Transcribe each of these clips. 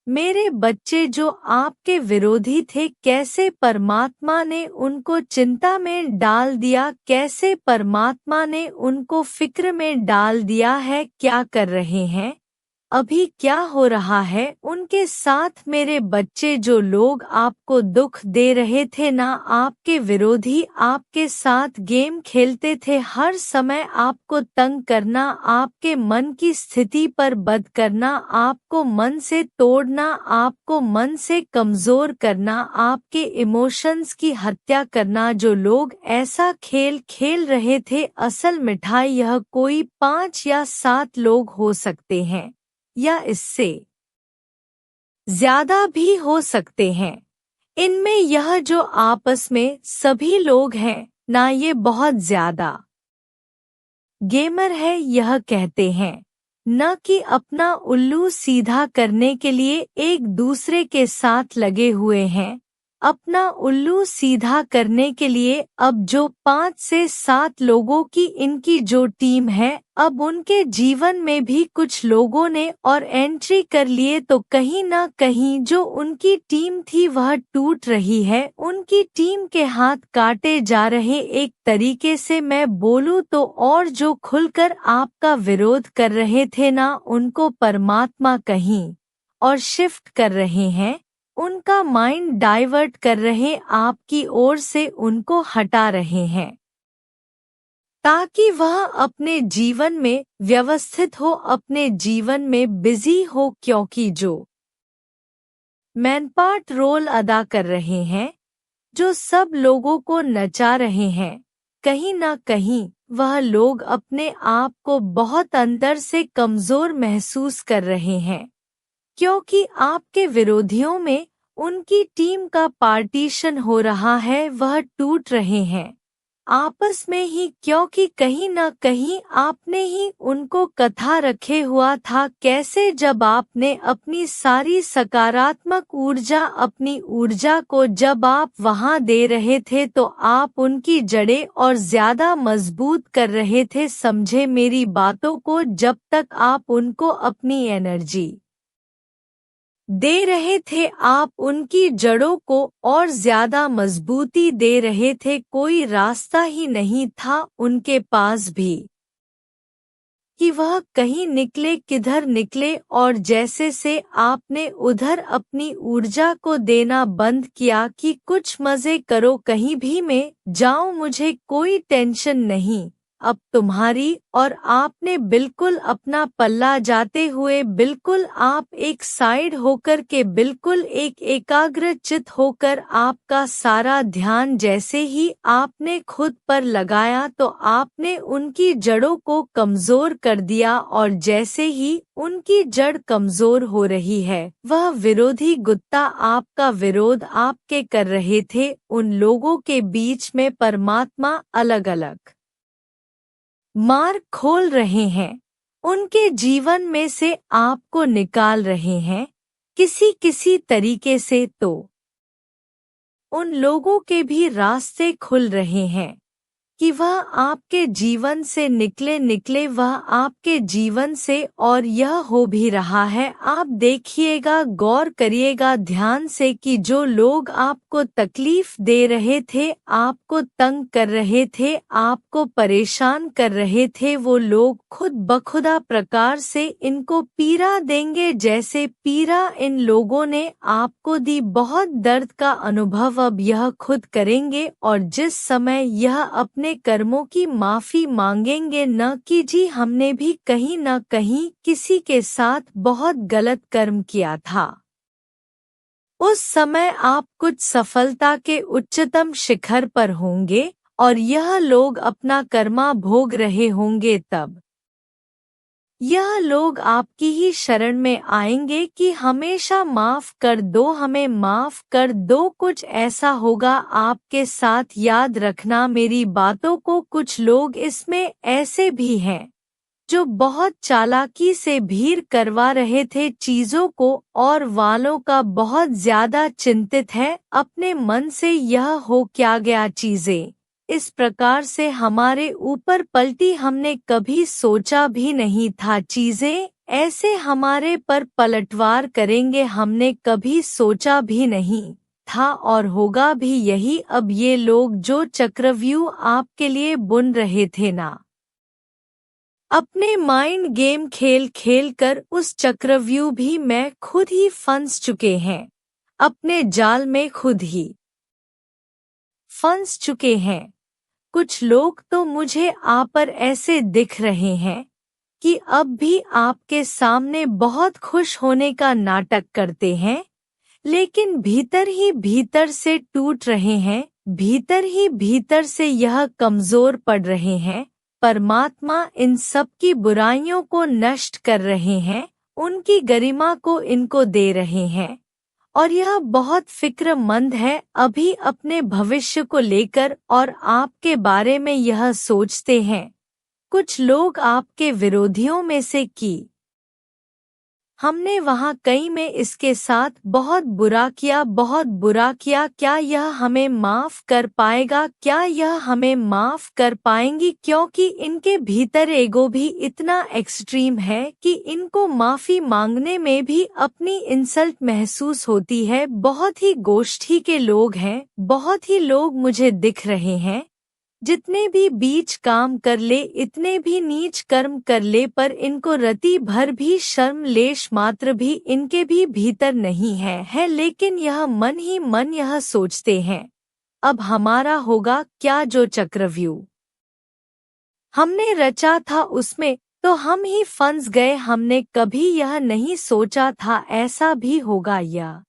मेरे बच्चे जो आपके विरोधी थे, कैसे परमात्मा ने उनको चिंता में डाल दिया, कैसे परमात्मा ने उनको फिक्र में डाल दिया है। क्या कर रहे हैं अभी, क्या हो रहा है उनके साथ। मेरे बच्चे जो लोग आपको दुख दे रहे थे ना, आपके विरोधी आपके साथ गेम खेलते थे, हर समय आपको तंग करना, आपके मन की स्थिति पर बद करना, आपको मन से तोड़ना, आपको मन से कमजोर करना, आपके इमोशंस की हत्या करना, जो लोग ऐसा खेल खेल रहे थे, असल मिठाई यह कोई 5 या 7 लोग हो सकते हैं या इससे ज्यादा भी हो सकते हैं। इनमें यह जो आपस में सभी लोग हैं ना, ये बहुत ज्यादा गेमर है, यह कहते हैं न कि अपना उल्लू सीधा करने के लिए एक दूसरे के साथ लगे हुए हैं। अपना उल्लू सीधा करने के लिए अब जो 5 से 7 लोगों की इनकी जो टीम है, अब उनके जीवन में भी कुछ लोगों ने और एंट्री कर लिए, तो कहीं ना कहीं जो उनकी टीम थी वह टूट रही है, उनकी टीम के हाथ काटे जा रहे। एक तरीके से मैं बोलूं तो, और जो खुलकर आपका विरोध कर रहे थे ना, उनको परमात्मा कहीं और शिफ्ट कर रहे हैं, उनका माइंड डाइवर्ट कर रहे, आपकी ओर से उनको हटा रहे हैं ताकि वह अपने जीवन में व्यवस्थित हो, अपने जीवन में बिजी हो। क्योंकि जो मैनपार्ट रोल अदा कर रहे हैं, जो सब लोगों को नचा रहे हैं, कहीं ना कहीं वह लोग अपने आप को बहुत अंदर से कमजोर महसूस कर रहे हैं, क्योंकि आपके विरोधियों में उनकी टीम का पार्टीशन हो रहा है, वह टूट रहे हैं आपस में ही, क्योंकि कहीं ना कहीं आपने ही उनको कथा रखे हुआ था। कैसे जब आपने अपनी सारी सकारात्मक ऊर्जा, अपनी ऊर्जा को जब आप वहां दे रहे थे, तो आप उनकी जड़ें और ज्यादा मजबूत कर रहे थे। समझे मेरी बातों को, जब तक आप उनको अपनी एनर्जी दे रहे थे, आप उनकी जड़ों को और ज्यादा मजबूती दे रहे थे। कोई रास्ता ही नहीं था उनके पास भी कि वह कहीं निकले, किधर निकले, और जैसे से आपने उधर अपनी ऊर्जा को देना बंद किया कि कुछ मजे करो, कहीं भी मैं जाऊं, मुझे कोई टेंशन नहीं अब तुम्हारी, और आपने बिल्कुल अपना पल्ला जाते हुए, बिल्कुल आप एक साइड होकर के, बिल्कुल एक एकाग्र चित होकर, आपका सारा ध्यान जैसे ही आपने खुद पर लगाया, तो आपने उनकी जड़ों को कमजोर कर दिया, और जैसे ही उनकी जड़ कमजोर हो रही है, वह विरोधी गुत्ता आपका विरोध आपके कर रहे थे, उन लोगों के बीच में परमात्मा अलग अलग मार्ग खोल रहे हैं, उनके जीवन में से आपको निकाल रहे हैं किसी किसी तरीके से, तो उन लोगों के भी रास्ते खुल रहे हैं कि वह आपके जीवन से निकले, वह आपके जीवन से, और यह हो भी रहा है। आप देखिएगा, गौर करिएगा ध्यान से कि जो लोग आपको तकलीफ दे रहे थे, आपको तंग कर रहे थे, आपको परेशान कर रहे थे, वो लोग खुद बखुदा प्रकार से इनको पीड़ा देंगे, जैसे पीड़ा इन लोगों ने आपको दी। बहुत दर्द का अनुभव अब यह खुद करेंगे, और जिस समय यह अपने कर्मों की माफी मांगेंगे, न कि जी हमने भी कहीं न कहीं किसी के साथ बहुत गलत कर्म किया था, उस समय आप कुछ सफलता के उच्चतम शिखर पर होंगे, और यह लोग अपना कर्मा भोग रहे होंगे, तब यह लोग आपकी ही शरण में आएंगे कि हमेशा माफ कर दो, हमें माफ कर दो। कुछ ऐसा होगा आपके साथ, याद रखना मेरी बातों को। कुछ लोग इसमें ऐसे भी हैं जो बहुत चालाकी से भीड़ करवा रहे थे चीजों को, और वालों का बहुत ज्यादा चिंतित है अपने मन से, यह हो क्या गया चीजें इस प्रकार से हमारे ऊपर पलटी हमने कभी सोचा भी नहीं था। चीजें ऐसे हमारे पर पलटवार करेंगे हमने कभी सोचा भी नहीं था, और होगा भी यही। अब ये लोग जो चक्रव्यूह आपके लिए बुन रहे थे ना, अपने माइंड गेम खेल खेल कर उस चक्रव्यूह भी मैं खुद ही फंस चुके हैं, अपने जाल में खुद ही फंस चुके हैं। कुछ लोग तो मुझे आप पर ऐसे दिख रहे हैं कि अब भी आपके सामने बहुत खुश होने का नाटक करते हैं, लेकिन भीतर ही भीतर से टूट रहे हैं, भीतर ही भीतर से यह कमजोर पड़ रहे हैं। परमात्मा इन सब की बुराइयों को नष्ट कर रहे हैं, उनकी गरिमा को इनको दे रहे हैं, और यह बहुत फिक्रमंद है अभी अपने भविष्य को लेकर और आपके बारे में यह सोचते हैं। कुछ लोग आपके विरोधियों में से कि हमने वहाँ कई में इसके साथ बहुत बुरा किया, बहुत बुरा किया, क्या यह हमें माफ कर पाएगा, क्या यह हमें माफ कर पाएंगी? क्योंकि इनके भीतर ईगो भी इतना एक्सट्रीम है कि इनको माफी मांगने में भी अपनी इंसल्ट महसूस होती है। बहुत ही गोष्ठी के लोग हैं, बहुत ही लोग मुझे दिख रहे हैं, जितने भी बीच काम कर ले, इतने भी नीच कर्म कर ले, पर इनको रति भर भी शर्म लेश मात्र भी इनके भी भीतर नहीं है। लेकिन यह मन ही मन यह सोचते हैं, अब हमारा होगा क्या? जो चक्रव्यूह हमने रचा था उसमें तो हम ही फंस गए। हमने कभी यह नहीं सोचा था ऐसा भी होगा। यह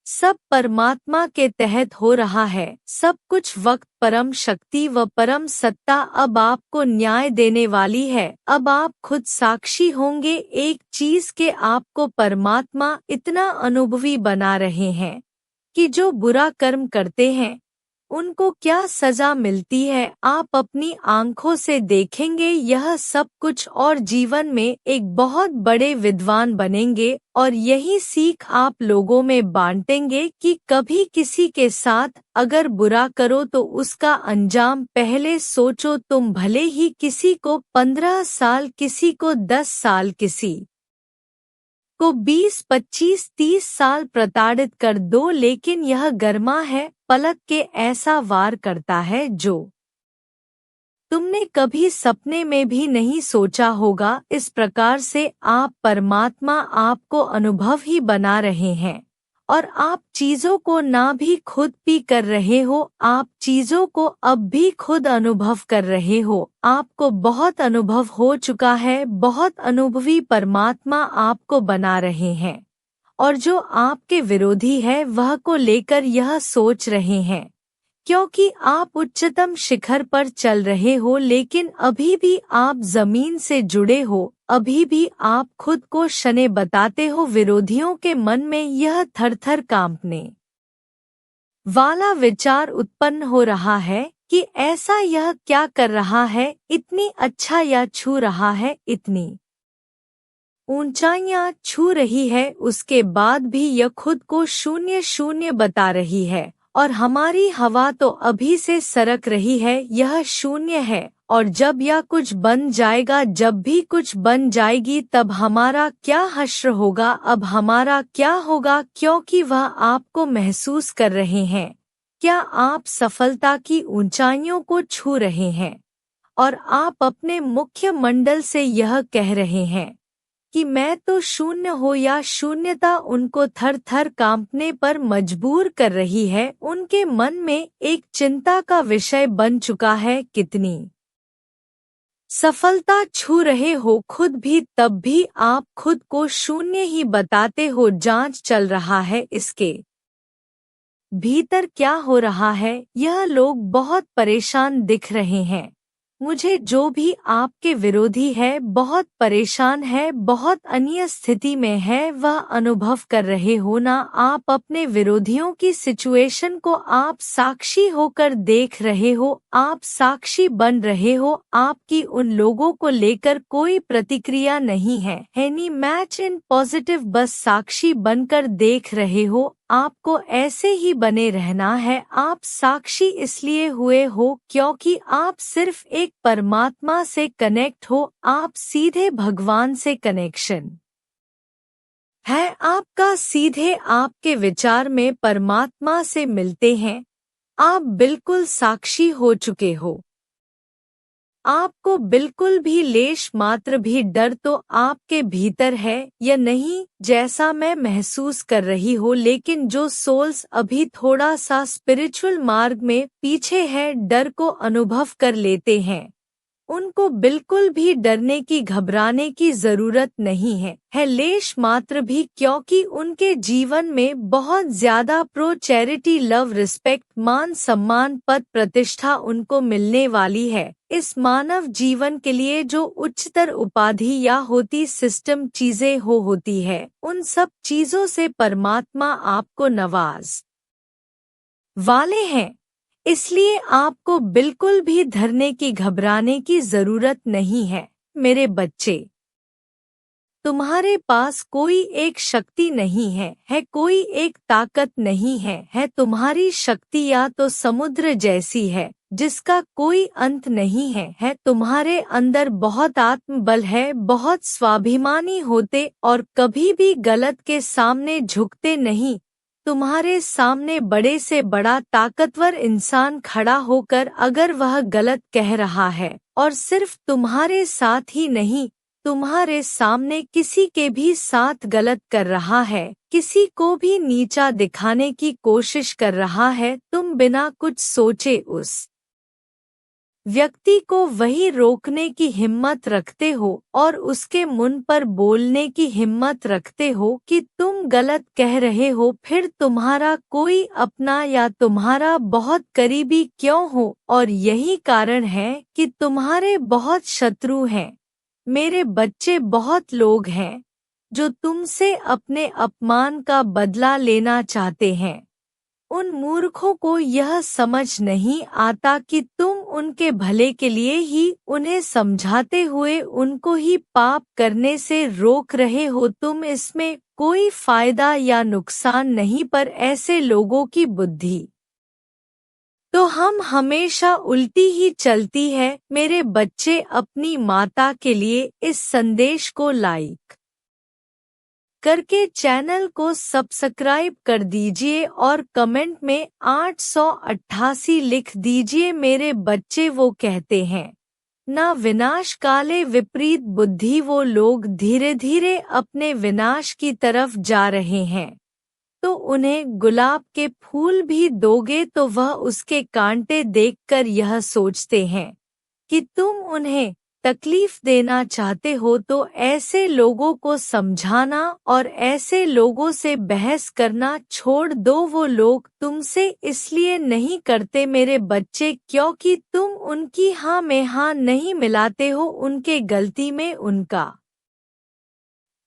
सब परमात्मा के तहत हो रहा है, सब कुछ वक्त परम शक्ति व परम सत्ता अब आपको न्याय देने वाली है। अब आप खुद साक्षी होंगे एक चीज के, आपको परमात्मा इतना अनुभवी बना रहे हैं कि जो बुरा कर्म करते हैं उनको क्या सजा मिलती है, आप अपनी आंखों से देखेंगे यह सब कुछ, और जीवन में एक बहुत बड़े विद्वान बनेंगे। और यही सीख आप लोगों में बांटेंगे कि कभी किसी के साथ अगर बुरा करो तो उसका अंजाम पहले सोचो। तुम भले ही किसी को 15 साल, किसी को 10 साल, किसी को 20, 25, 30 साल प्रताड़ित कर दो, लेकिन यह गर्मा है, पलक के ऐसा वार करता है जो तुमने कभी सपने में भी नहीं सोचा होगा। इस प्रकार से आप परमात्मा आपको अनुभव ही बना रहे हैं, और आप चीजों को ना भी खुद भी कर रहे हो, आप चीजों को अब भी खुद अनुभव कर रहे हो। आपको बहुत अनुभव हो चुका है, बहुत अनुभवी परमात्मा आपको बना रहे हैं, और जो आपके विरोधी है वह को लेकर यह सोच रहे हैं, क्योंकि आप उच्चतम शिखर पर चल रहे हो, लेकिन अभी भी आप जमीन से जुड़े हो, अभी भी आप खुद को शने बताते हो। विरोधियों के मन में यह थरथर कांपने वाला विचार उत्पन्न हो रहा है कि ऐसा यह क्या कर रहा है, इतनी अच्छा या छू रहा है, इतनी ऊंचाइयां छू रही है, उसके बाद भी यह खुद को शून्य शून्य बता रही है, और हमारी हवा तो अभी से सरक रही है, यह शून्य है। और जब यह कुछ बन जाएगा, जब भी कुछ बन जाएगी, तब हमारा क्या हश्र होगा, अब हमारा क्या होगा, क्योंकि वह आपको महसूस कर रहे हैं। क्या आप सफलता की ऊंचाइयों को छू रहे हैं, और आप अपने मुख्य मंडल से यह कह रहे हैं कि मैं तो शून्य हो, या शून्यता उनको थर थर कांपने पर मजबूर कर रही है। उनके मन में एक चिंता का विषय बन चुका है, कितनी सफलता छू रहे हो खुद भी, तब भी आप खुद को शून्य ही बताते हो। जांच चल रहा है इसके भीतर क्या हो रहा है। यह लोग बहुत परेशान दिख रहे हैं, मुझे जो भी आपके विरोधी है बहुत परेशान है, बहुत अन्य स्थिति में है, वह अनुभव कर रहे हो ना। आप अपने विरोधियों की सिचुएशन को आप साक्षी होकर देख रहे हो, आप साक्षी बन रहे हो, आपकी उन लोगों को लेकर कोई प्रतिक्रिया नहीं है, एनी मैच इन पॉजिटिव, बस साक्षी बनकर देख रहे हो। आपको ऐसे ही बने रहना है। आप साक्षी इसलिए हुए हो क्योंकि आप सिर्फ एक परमात्मा से कनेक्ट हो। आप सीधे भगवान से कनेक्शन है आपका, सीधे आपके विचार में परमात्मा से मिलते हैं। आप बिल्कुल साक्षी हो चुके हो। आपको बिल्कुल भी लेश मात्र भी डर तो आपके भीतर है या नहीं, जैसा मैं महसूस कर रही हूँ। लेकिन जो सोल्स अभी थोड़ा सा स्पिरिचुअल मार्ग में पीछे है, डर को अनुभव कर लेते हैं, उनको बिल्कुल भी डरने की घबराने की जरूरत नहीं है लेश मात्र भी, क्योंकि उनके जीवन में बहुत ज्यादा प्रो चैरिटी लव रिस्पेक्ट मान सम्मान पद प्रतिष्ठा उनको मिलने वाली है। इस मानव जीवन के लिए जो उच्चतर उपाधि या होती सिस्टम चीजें होती है, उन सब चीजों से परमात्मा आपको नवाज वाले हैं। इसलिए आपको बिल्कुल भी डरने की घबराने की जरूरत नहीं है मेरे बच्चे। तुम्हारे पास कोई एक शक्ति नहीं है कोई एक ताकत नहीं है तुम्हारी शक्ति या तो समुद्र जैसी है जिसका कोई अंत नहीं है तुम्हारे अंदर बहुत आत्मबल है, बहुत स्वाभिमानी होते और कभी भी गलत के सामने झुकते नहीं। तुम्हारे सामने बड़े से बड़ा ताकतवर इंसान खड़ा होकर अगर वह गलत कह रहा है, और सिर्फ तुम्हारे साथ ही नहीं, तुम्हारे सामने किसी के भी साथ गलत कर रहा है, किसी को भी नीचा दिखाने की कोशिश कर रहा है, तुम बिना कुछ सोचे उस व्यक्ति को वही रोकने की हिम्मत रखते हो और उसके मुंह पर बोलने की हिम्मत रखते हो कि तुम गलत कह रहे हो। फिर तुम्हारा कोई अपना या तुम्हारा बहुत करीबी क्यों हो, और यही कारण है कि तुम्हारे बहुत शत्रु हैं मेरे बच्चे। बहुत लोग हैं जो तुमसे अपने अपमान का बदला लेना चाहते हैं। उन मूर्खों को यह समझ नहीं आता कि तुम उनके भले के लिए ही उन्हें समझाते हुए उनको ही पाप करने से रोक रहे हो। तुम इसमें कोई फायदा या नुकसान नहीं, पर ऐसे लोगों की बुद्धि तो हम हमेशा उल्टी ही चलती है मेरे बच्चे। अपनी माता के लिए इस संदेश को लाइक करके चैनल को सब्सक्राइब कर दीजिए और कमेंट में 888 लिख दीजिए मेरे बच्चे। वो कहते हैं ना विनाश काले विपरीत बुद्धि, वो लोग धीरे धीरे अपने विनाश की तरफ जा रहे हैं। तो उन्हें गुलाब के फूल भी दोगे तो वह उसके कांटे देखकर यह सोचते हैं कि तुम उन्हें तकलीफ देना चाहते हो। तो ऐसे लोगों को समझाना और ऐसे लोगों से बहस करना छोड़ दो। वो लोग तुमसे इसलिए नहीं करते मेरे बच्चे क्योंकि तुम उनकी हाँ में हाँ नहीं मिलाते हो, उनके गलती में उनका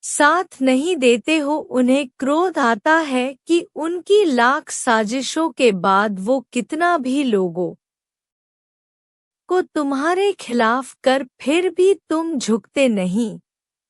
साथ नहीं देते हो। उन्हें क्रोध आता है कि उनकी लाख साजिशों के बाद वो कितना भी लोगों को तुम्हारे खिलाफ कर फिर भी तुम झुकते नहीं,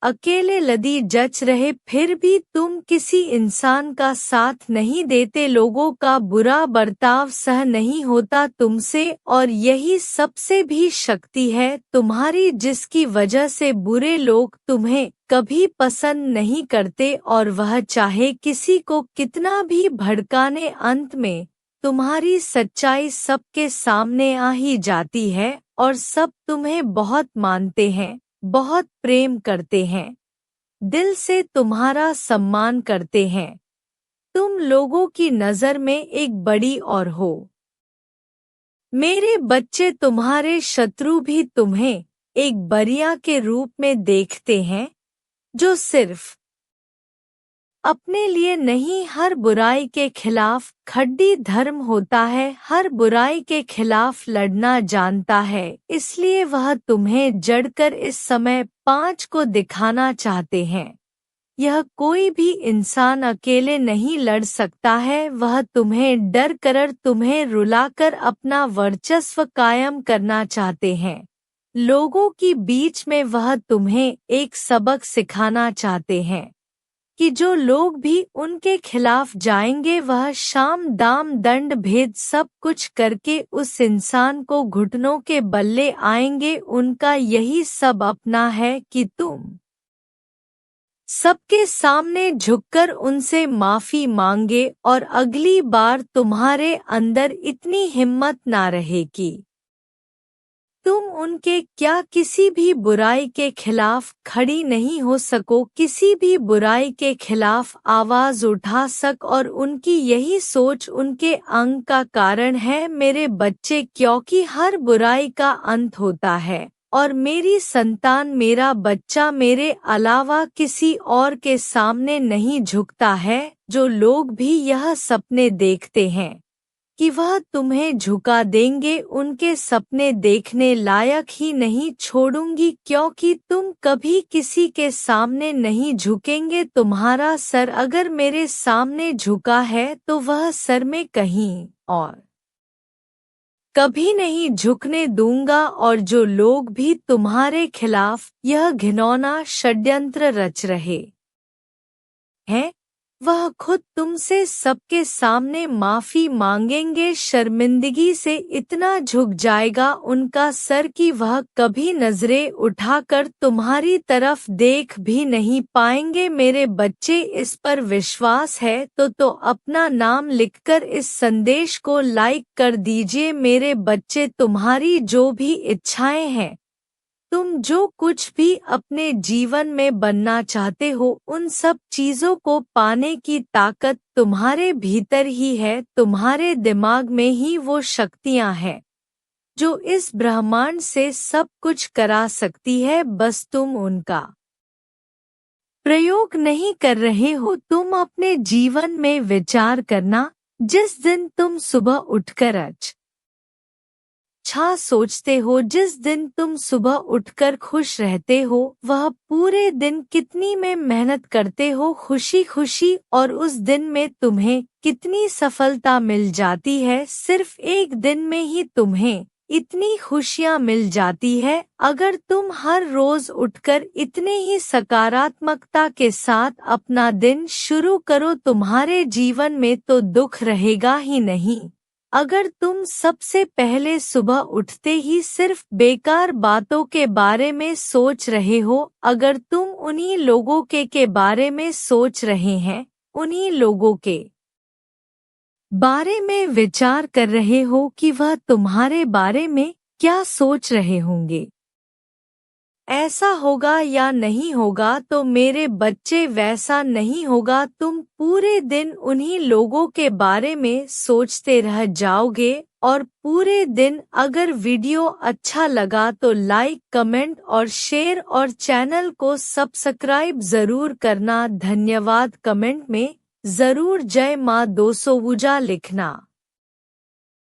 अकेले लदी जच रहे फिर भी तुम किसी इंसान का साथ नहीं देते, लोगों का बुरा बर्ताव सह नहीं होता तुमसे। और यही सबसे भी शक्ति है तुम्हारी जिसकी वजह से बुरे लोग तुम्हें कभी पसंद नहीं करते, और वह चाहे किसी को कितना भी भड़काने, अंत में तुम्हारी सच्चाई सबके सामने आ ही जाती है और सब तुम्हें बहुत मानते हैं, बहुत प्रेम करते हैं, दिल से तुम्हारा सम्मान करते हैं। तुम लोगों की नजर में एक बड़ी और हो मेरे बच्चे। तुम्हारे शत्रु भी तुम्हें एक बरिया के रूप में देखते हैं जो सिर्फ अपने लिए नहीं, हर बुराई के खिलाफ खड्डी धर्म होता है, हर बुराई के खिलाफ लड़ना जानता है। इसलिए वह तुम्हें जड़कर इस समय 5 को दिखाना चाहते हैं। यह कोई भी इंसान अकेले नहीं लड़ सकता है। वह तुम्हें डर कर, तुम्हें रुलाकर अपना वर्चस्व कायम करना चाहते हैं। लोगों की बीच में वह तुम्हें एक सबक सिखाना चाहते हैं। कि जो लोग भी उनके खिलाफ जाएंगे वह शाम दाम दंड भेद सब कुछ करके उस इंसान को घुटनों के बल्ले आएंगे। उनका यही सब अपना है कि तुम सबके सामने झुककर उनसे माफी मांगे और अगली बार तुम्हारे अंदर इतनी हिम्मत ना रहे कि तुम उनके क्या किसी भी बुराई के खिलाफ खड़ी नहीं हो सको, किसी भी बुराई के खिलाफ आवाज उठा सक। और उनकी यही सोच उनके अंग का कारण है मेरे बच्चे, क्योंकि हर बुराई का अंत होता है और मेरी संतान मेरा बच्चा मेरे अलावा किसी और के सामने नहीं झुकता है। जो लोग भी यह सपने देखते हैं कि वह तुम्हें झुका देंगे, उनके सपने देखने लायक ही नहीं छोड़ूंगी, क्योंकि तुम कभी किसी के सामने नहीं झुकेंगे। तुम्हारा सर अगर मेरे सामने झुका है तो वह सर में कहीं और कभी नहीं झुकने दूंगा। और जो लोग भी तुम्हारे खिलाफ यह घिनौना षड्यंत्र रच रहे हैं वह खुद तुमसे सबके सामने माफी मांगेंगे, शर्मिंदगी से इतना झुक जाएगा उनका सर कि वह कभी नजरें उठाकर तुम्हारी तरफ देख भी नहीं पाएंगे। मेरे बच्चे इस पर विश्वास है तो अपना नाम लिखकर इस संदेश को लाइक कर दीजिए। मेरे बच्चे तुम्हारी जो भी इच्छाएं हैं, तुम जो कुछ भी अपने जीवन में बनना चाहते हो, उन सब चीजों को पाने की ताकत तुम्हारे भीतर ही है। तुम्हारे दिमाग में ही वो शक्तियां हैं जो इस ब्रह्मांड से सब कुछ करा सकती है, बस तुम उनका प्रयोग नहीं कर रहे हो। तुम अपने जीवन में विचार करना, जिस दिन तुम सुबह उठकर अच्छा सोचते हो, जिस दिन तुम सुबह उठकर खुश रहते हो, वह पूरे दिन कितनी में मेहनत करते हो खुशी खुशी, और उस दिन में तुम्हें कितनी सफलता मिल जाती है। सिर्फ एक दिन में ही तुम्हें इतनी खुशियाँ मिल जाती है। अगर तुम हर रोज उठकर इतने ही सकारात्मकता के साथ अपना दिन शुरू करो, तुम्हारे जीवन में तो दुख रहेगा ही नहीं। अगर तुम सबसे पहले सुबह उठते ही सिर्फ बेकार बातों के बारे में सोच रहे हो, अगर तुम उन्हीं लोगों के बारे में सोच रहे हैं, उन्हीं लोगों के बारे में विचार कर रहे हो कि वह तुम्हारे बारे में क्या सोच रहे होंगे, ऐसा होगा या नहीं होगा, तो मेरे बच्चे वैसा नहीं होगा। तुम पूरे दिन उन्हीं लोगों के बारे में सोचते रह जाओगे और पूरे दिन। अगर वीडियो अच्छा लगा तो लाइक, कमेंट और शेयर और चैनल को सब्सक्राइब जरूर करना। धन्यवाद। कमेंट में जरूर जय मां 200 लिखना।